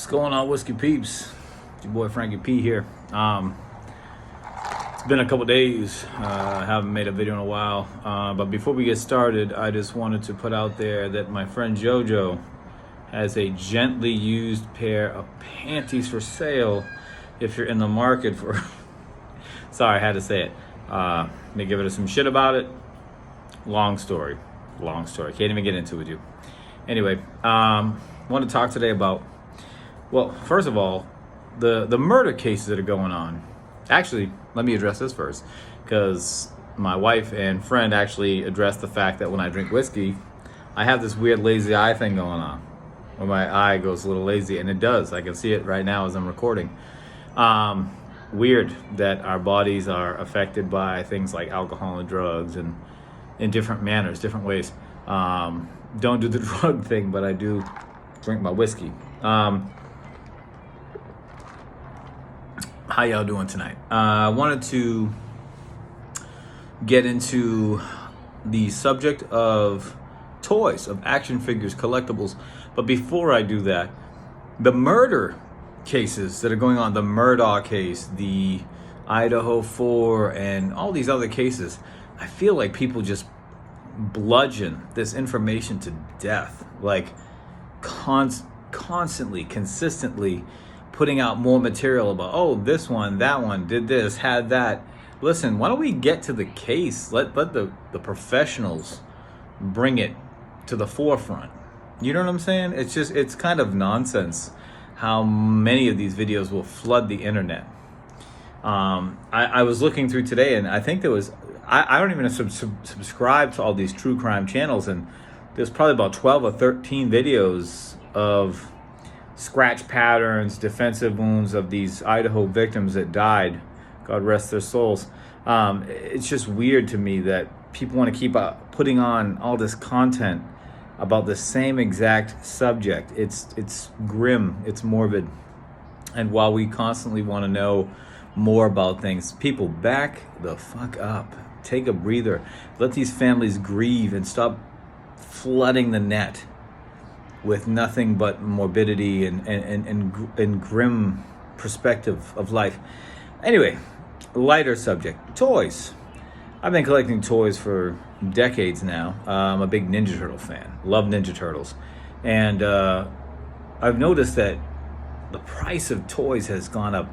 What's going on, Whiskey Peeps? It's your boy Frankie P here. It's been a couple days. I haven't made a video in a while. But before we get started, I just wanted to put out there that my friend JoJo has a gently used pair of panties for sale if you're in the market for... Sorry, I had to say it. May give it some shit about it. Long story. Can't even get into it with you. Anyway, want to talk today about, well, first of all, the murder cases that are going on. Actually, let me address this first, because my wife and friend actually addressed the fact that when I drink whiskey, I have this weird lazy eye thing going on, where my eye goes a little lazy, and it does. I can see it right now as I'm recording. Weird that our bodies are affected by things like alcohol and drugs, and in different manners, different ways. Don't do the drug thing, but I do drink my whiskey. How y'all doing tonight? I wanted to get into the subject of toys, of action figures, collectibles. But before I do that, the murder cases that are going on, the Murdaugh case, the Idaho 4, and all these other cases, I feel like people just bludgeon this information to death, like constantly, consistently putting out more material about, oh, this one, that one, did this, had that. Listen, why don't we get to the case? Let the professionals bring it to the forefront. You know what I'm saying? It's kind of nonsense how many of these videos will flood the internet. I was looking through today, and I think there was, I don't even subscribe to all these true crime channels, and there's probably about 12 or 13 videos of scratch patterns, defensive wounds of these Idaho victims that died. God rest their souls. It's just weird to me that people want to keep putting on all this content about the same exact subject. It's grim, it's morbid. And while we constantly want to know more about things, people, back the fuck up. Take a breather. Let these families grieve and stop flooding the net with nothing but morbidity and grim perspective of life. Anyway, lighter subject, toys. I've been collecting toys for decades now. I'm a big Ninja Turtle fan. Love Ninja Turtles. And I've noticed that the price of toys has gone up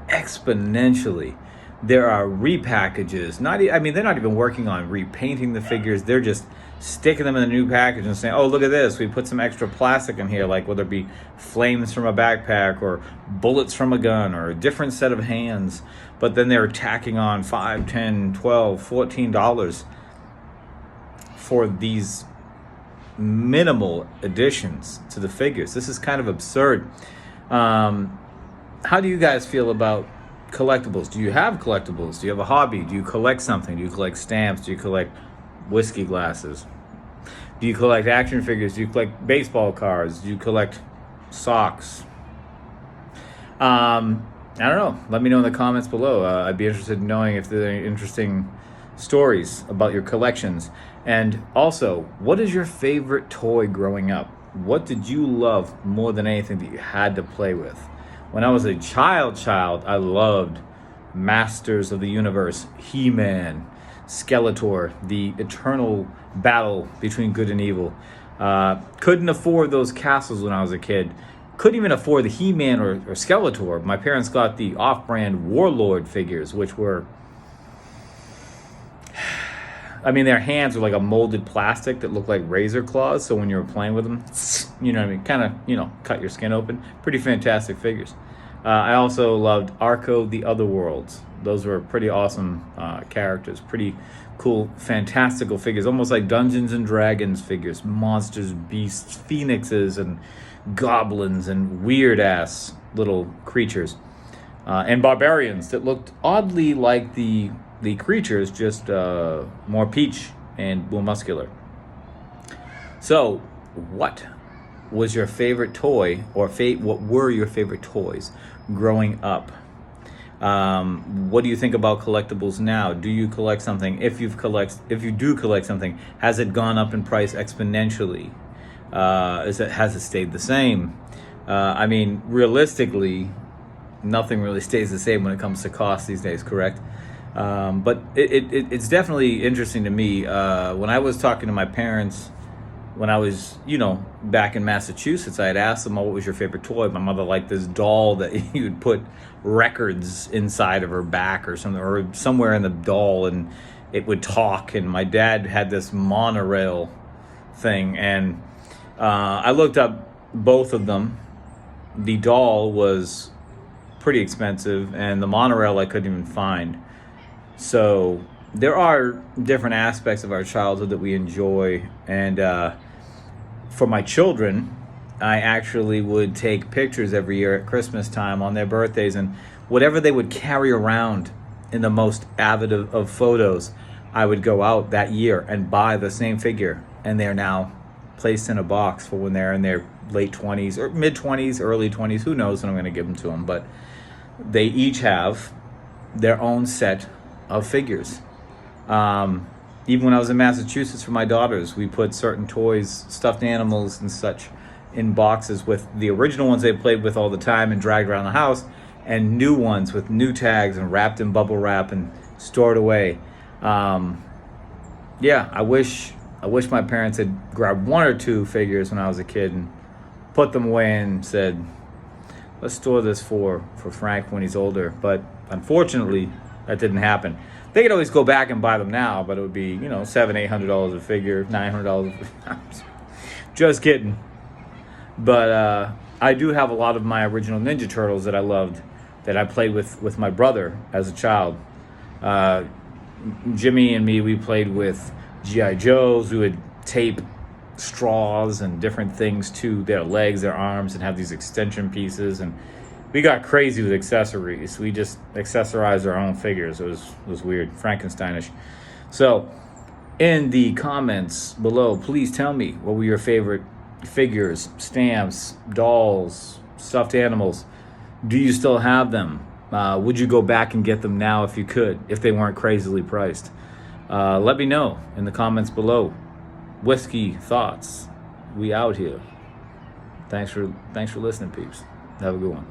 exponentially. There are repackages. They're not even working on repainting the figures. They're just sticking them in a new package and saying, oh, look at this. We put some extra plastic in here, like whether it be flames from a backpack or bullets from a gun or a different set of hands. But then they're tacking on $5, $10, $12, $14 for these minimal additions to the figures. This is kind of absurd. How do you guys feel about collectibles? Do you have collectibles? Do you have a hobby? Do you collect something? Do you collect stamps? Do you collect whiskey glasses? Do you collect action figures? Do you collect baseball cards? Do you collect socks? I don't know. Let me know in the comments below. I'd be interested in knowing if there are any interesting stories about your collections. And also, what is your favorite toy growing up? What did you love more than anything that you had to play with? When I was a child, I loved Masters of the Universe, He-Man, Skeletor, the eternal battle between good and evil. Couldn't afford those castles when I was a kid. Couldn't even afford the He-Man or Skeletor. My parents got the off-brand Warlord figures, which were... their hands were like a molded plastic that looked like razor claws, so when you were playing with them, you know what I mean, kind of, cut your skin open. Pretty fantastic figures. I also loved Arco the Otherworlds. Those were pretty awesome characters, pretty cool, fantastical figures, almost like Dungeons and Dragons figures, monsters, beasts, phoenixes, and goblins, and weird-ass little creatures. And barbarians that looked oddly like the creatures, just more peach and more muscular. So, what was your favorite toy, or what were your favorite toys growing up? What do you think about collectibles now? Do you collect something? If you do collect something, has it gone up in price exponentially? Has it stayed the same? I mean, realistically, nothing really stays the same when it comes to cost these days, correct? But it's definitely interesting to me. When I was talking to my parents, when I was, back in Massachusetts, I had asked them, "Oh, what was your favorite toy?" My mother liked this doll that you would put records inside of her back or something, or somewhere in the doll, and it would talk. And my dad had this monorail thing, and I looked up both of them. The doll was pretty expensive, and the monorail I couldn't even find. So there are different aspects of our childhood that we enjoy, and for my children, I actually would take pictures every year at Christmas time on their birthdays, and whatever they would carry around in the most avid of photos, I would go out that year and buy the same figure, and they're now placed in a box for when they're in their late 20s or mid 20s, early 20s. Who knows when I'm going to give them to them, but they each have their own set of figures. Even when I was in Massachusetts for my daughters, we put certain toys, stuffed animals and such, in boxes with the original ones they played with all the time and dragged around the house, and new ones with new tags and wrapped in bubble wrap and stored away. Yeah, I wish my parents had grabbed one or two figures when I was a kid and put them away and said, "Let's store this for Frank when he's older." But unfortunately, that didn't happen. They could always go back and buy them now, but it would be, $700-800 a figure, $900. Just kidding. But I do have a lot of my original Ninja Turtles that I loved, that I played with my brother as a child. Jimmy and me, we played with G.I. Joes. We would tape straws and different things to their legs, their arms, and have these extension pieces. And we got crazy with accessories. We just accessorized our own figures. It was weird, Frankensteinish. So, in the comments below, please tell me, what were your favorite figures, stamps, dolls, stuffed animals? Do you still have them? Would you go back and get them now if you could, if they weren't crazily priced? Let me know in the comments below. Whiskey Thoughts, we out here. Thanks for listening, peeps. Have a good one.